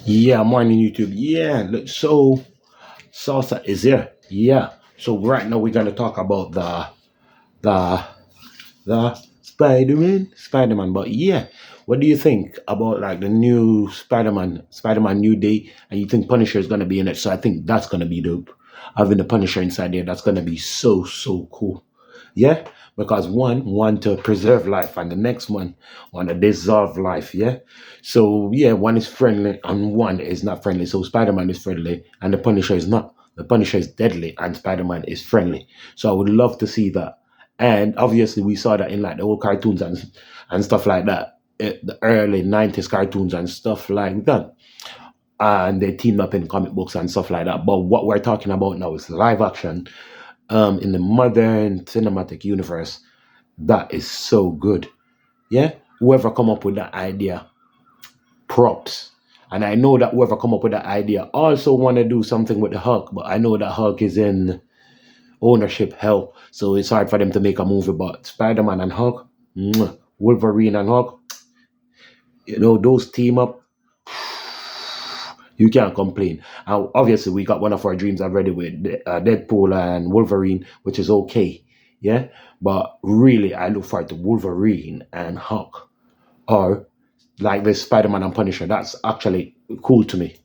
Yeah, morning YouTube. Yeah, so salsa is here. Yeah. So right now we're gonna talk about the the Spider-Man. But yeah, what do you think about like the new Spider-Man New Day? And you think Punisher is gonna be in it? So I think that's gonna be dope. Having the Punisher inside there, that's gonna be so cool. Yeah, because one to preserve life, and the next one want to dissolve life. Yeah, so yeah, one is friendly and one is not friendly. So Spider-Man is friendly and the Punisher is not. The Punisher is deadly and Spider-Man is friendly. So I would love to see that. And obviously we saw that in like the old cartoons and stuff like that, the early 90s cartoons and stuff like that, and they teamed up in comic books and stuff like that. But what we're talking about now is live action, in the modern cinematic universe. That is so good. Yeah, whoever come up with that idea, props. And I know that whoever come up with that idea also want to do something with the Hulk, but I know that Hulk is in ownership hell, so it's hard for them to make a movie. But Spider-Man and Hulk, Wolverine and Hulk, those team up, you can't complain. And obviously, we got one of our dreams already with Deadpool and Wolverine, which is okay. Yeah, but really, I look forward to Wolverine and Hulk, or like this Spider-Man and Punisher. That's actually cool to me.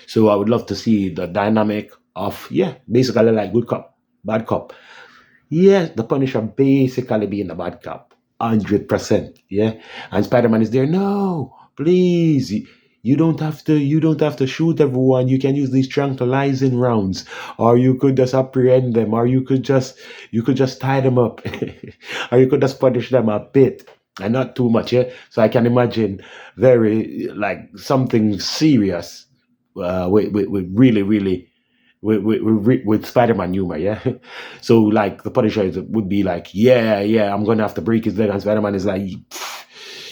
So I would love to see the dynamic of, yeah, basically like good cop, bad cop. Yeah, the Punisher basically being a bad cop, 100%. Yeah, and Spider-Man is there. No, please, you don't have to shoot everyone. You can use these tranquilizing rounds, or you could just apprehend them, or you could just tie them up, or you could just punish them a bit and not too much. Yeah, so I can imagine very like something serious, with really with Spider-Man humor, yeah. So like the Punisher would be like, yeah, I'm gonna have to break his leg, and Spider-Man is like,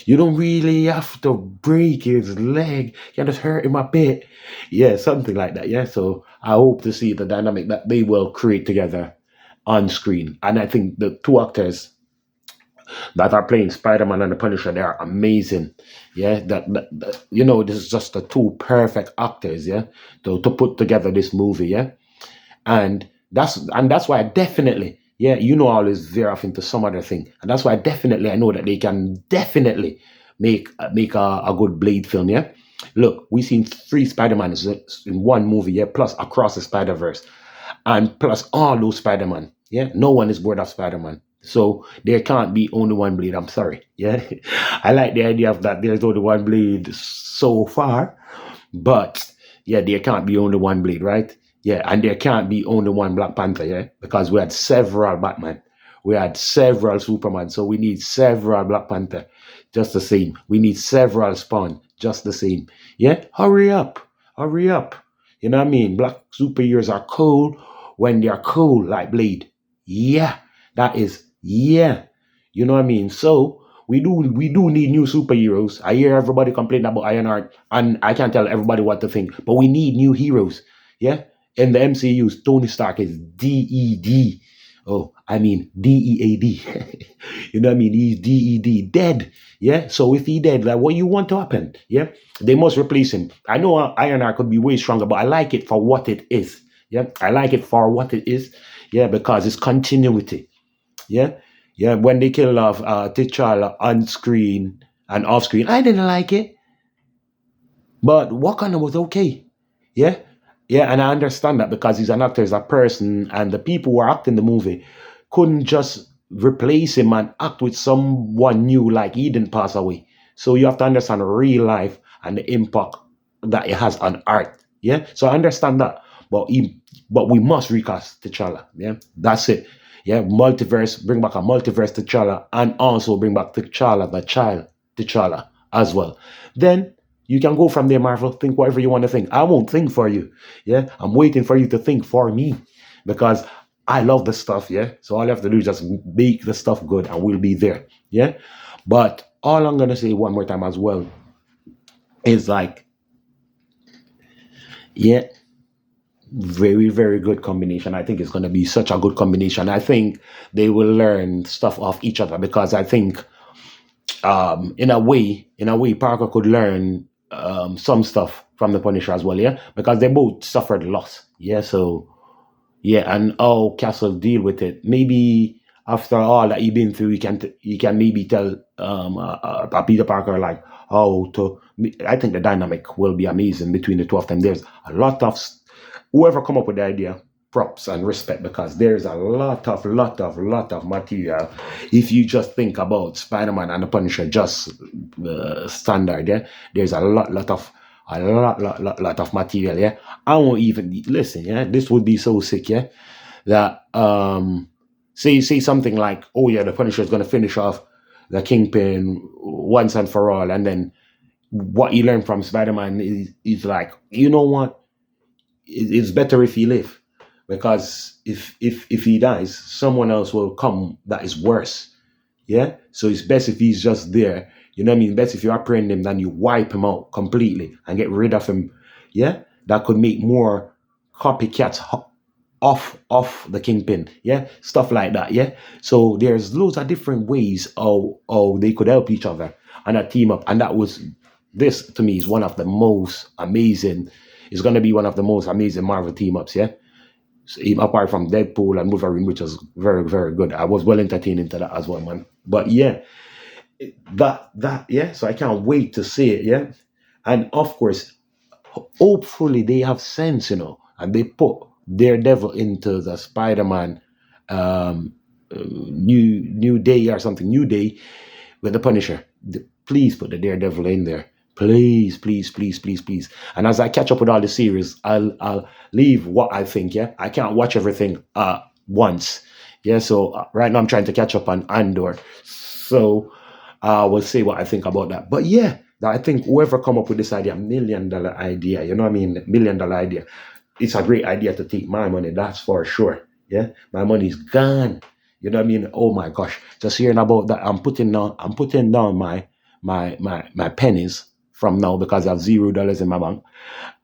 you don't really have to break his leg, you can just hurt him a bit, yeah, something like that, yeah. So I hope to see the dynamic that they will create together on screen, and I think the two actors that are playing Spider-Man and the Punisher, they are amazing. Yeah, this is just the two perfect actors, yeah, to put together this movie, yeah. And that's why I definitely, yeah, I always veer off into some other thing. And that's why I know that they can definitely make a good Blade film, yeah. Look, we've seen three Spider-Mans in one movie, yeah, plus across the Spider-Verse and plus all those Spider-Man. Yeah, no one is bored of Spider-Man. So there can't be only one Blade. I'm sorry. Yeah, I like the idea of that. There's only one Blade so far, but yeah, there can't be only one Blade, right? Yeah, and there can't be only one Black Panther. Yeah, because we had several Batman, we had several Superman, so we need several Black Panther, just the same. We need several Spawn, just the same. Yeah, hurry up. You know what I mean? Black superheroes are cool when they're cool, like Blade. Yeah, that is, yeah. You know what I mean? So we do need new superheroes. I hear everybody complain about Ironheart, and I can't tell everybody what to think, but we need new heroes. Yeah, in the MCU, Tony Stark is DED. Oh, I mean DEAD. You know what I mean? He's DED, dead. Yeah. So if he dead, like what you want to happen? Yeah. They must replace him. I know Ironheart could be way stronger, but I like it for what it is. Yeah. I like it for what it is. Yeah, because it's continuity. Yeah. Yeah. When they kill off T'Challa on screen and off screen, I didn't like it. But Wakanda was okay. Yeah. Yeah, and I understand that because he's an actor, he's a person, and the people who are acting the movie couldn't just replace him and act with someone new like he didn't pass away. So you have to understand real life and the impact that it has on art. Yeah. So I understand that. But we must recast T'Challa. Yeah. That's it. Yeah. Multiverse, bring back a multiverse T'Challa and also bring back T'Challa, the child T'Challa as well. Then you can go from there, Marvel. Think whatever you want to think. I won't think for you. Yeah. I'm waiting for you to think for me because I love the stuff. Yeah. So all you have to do is just make the stuff good and we'll be there. Yeah. But all I'm going to say one more time as well is like, yeah, very good combination. I think it's going to be such a good combination. I think they will learn stuff off each other because I think in a way Parker could learn some stuff from the Punisher as well, yeah, because they both suffered loss, yeah. So yeah, and how Castle deal with it. Maybe after all that you've been through, you can maybe tell Peter Parker like how to. I think the dynamic will be amazing between the two of them. There's a lot of whoever come up with the idea, props and respect, because there's a lot of material. If you just think about Spider-Man and the Punisher, just standard, yeah, there's a lot of material, yeah. I won't even listen, yeah. This would be so sick, yeah. That say something like, oh yeah, the Punisher is gonna finish off the Kingpin once and for all, and then what you learn from Spider-Man is like, you know what? It's better if he live, because if he dies, someone else will come that is worse. Yeah. So it's best if he's just there. You know what I mean? Best if you apprehend him, then you wipe him out completely and get rid of him. Yeah. That could make more copycats off the Kingpin. Yeah. Stuff like that. Yeah. So there's loads of different ways how they could help each other and a team up. And that was this to me is one of the most amazing. It's gonna be one of the most amazing Marvel team ups. Yeah. So, even apart from Deadpool and Wolverine, which was very, very good. I was well entertained into that as well, man. But yeah, that yeah. So I can't wait to see it, yeah. And of course, hopefully they have sense, and they put Daredevil into the Spider-Man new day or something, new day with the Punisher. Please put the Daredevil in there. Please, please, please, please, please. And as I catch up with all the series, I'll leave what I think. Yeah, I can't watch everything once. Yeah, so right now I'm trying to catch up on Andor. So we'll see what I think about that. But yeah, I think whoever come up with this idea, $1 million idea, you know what I mean, $1 million idea, it's a great idea to take my money. That's for sure. Yeah, my money's gone. You know what I mean? Oh my gosh! Just hearing about that, I'm putting down my pennies from now because I have $0 in my bank.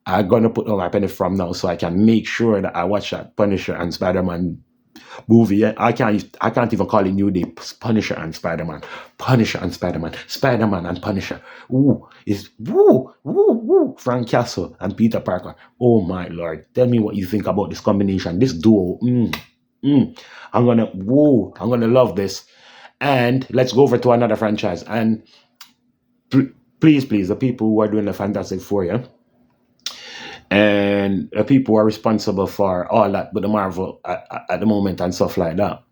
I'm gonna put all my pennies from now so I can make sure that I watch that Punisher and Spider-Man movie. Yeah? I can't even call it New Day. Punisher and Spider-Man. Punisher and Spider-Man. Spider-Man and Punisher. Ooh, it's woo, woo, woo. Frank Castle and Peter Parker. Oh my lord. Tell me what you think about this combination, this duo. I'm gonna love this. And let's go over to another franchise. And please, the people who are doing the Fantastic Four, yeah, and the people who are responsible for all that with the Marvel at the moment and stuff like that.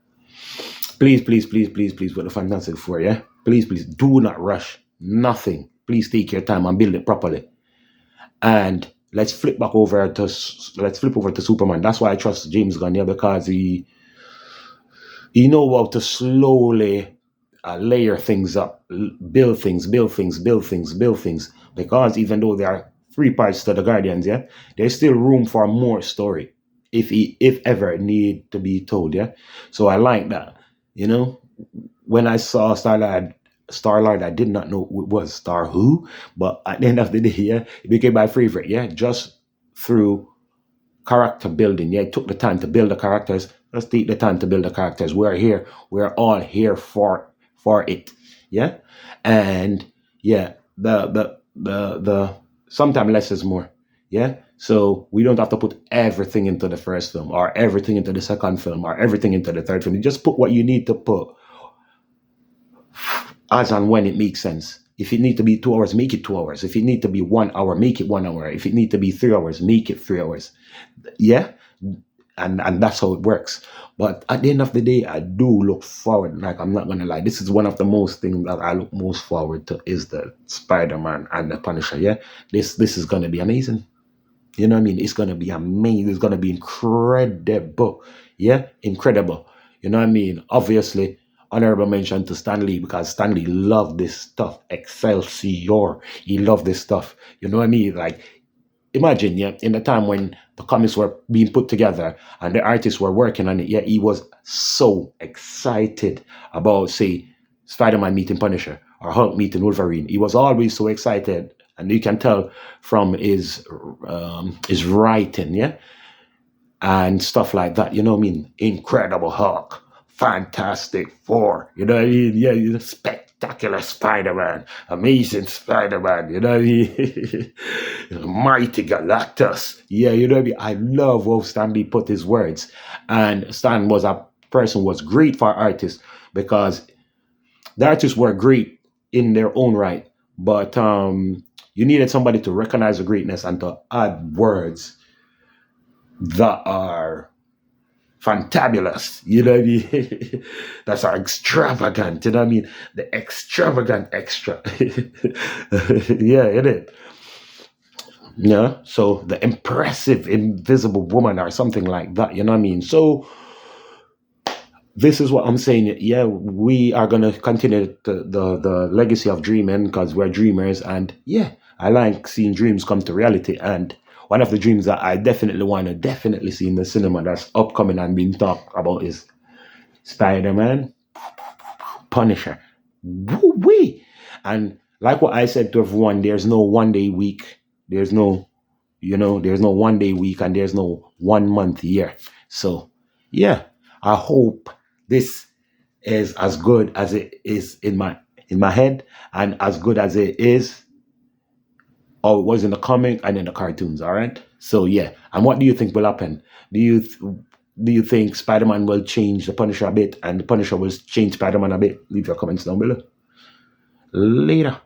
Please, with the Fantastic Four, yeah. Please, do not rush nothing. Please take your time and build it properly. And let's flip over to Superman. That's why I trust James Gunn, yeah, because he know how to slowly layer things up, build things. Because even though there are three parts to the Guardians, yeah, there's still room for more story if ever need to be told, yeah. So I like that, When I saw Star-Lord, I did not know it was Star Who, but at the end of the day, yeah, it became my favorite, yeah, just through character building. Yeah, it took the time to build the characters. Let's take the time to build the characters. We're all here for it. Yeah. And yeah, the sometimes less is more. Yeah. So we don't have to put everything into the first film or everything into the second film or everything into the third film. You just put what you need to put as and when it makes sense. If it need to be 2 hours, make it 2 hours. If it need to be 1 hour, make it 1 hour. If it need to be 3 hours, make it 3 hours. Yeah, and that's how it works. But at the end of the day, I do look forward. Like, I'm not gonna lie, this is one of the most things that I look most forward to is the Spider-Man and the Punisher. Yeah, this is gonna be amazing. You know what I mean? It's gonna be amazing. It's gonna be incredible. Yeah, incredible. You know what I mean? Obviously, honorable mention to Stan Lee because Stan Lee loved this stuff. Excelsior. He loved this stuff. You know what I mean? Like, imagine, yeah, in the time when the comics were being put together and the artists were working on it, yeah, he was so excited about, say, Spider-Man meeting Punisher or Hulk meeting Wolverine. He was always so excited, and you can tell from his writing, yeah, and stuff like that. You know what I mean? Incredible Hulk, Fantastic Four. You know what I mean? Yeah, spectacular Spider-Man, amazing Spider-Man, you know what I mean? Mighty Galactus. Yeah, you know what I mean? I love how Stan Lee put his words. And Stan was a person who was great for artists because the artists were great in their own right. But you needed somebody to recognize the greatness and to add words that are fantabulous, you know what I mean? That's our extravagant, you know what I mean? The extravagant extra. Yeah, it is. Yeah. So the impressive invisible woman or something like that, you know what I mean? So this is what I'm saying. Yeah, we are gonna continue the legacy of dreaming because we're dreamers, and yeah, I like seeing dreams come to reality. And one of the dreams that I definitely want to definitely see in the cinema that's upcoming and being talked about is Spider-Man, Punisher. Woo-wee! And like what I said to everyone, there's no 1 day week. There's no, there's no 1 day week and there's no 1 month year. So yeah, I hope this is as good as it is in my head and as good as it is or it was in the comic and in the cartoons. All right. So yeah. And what do you think will happen? Do you think Spider-Man will change the Punisher a bit and the Punisher will change Spider-Man a bit? Leave your comments down below. Later.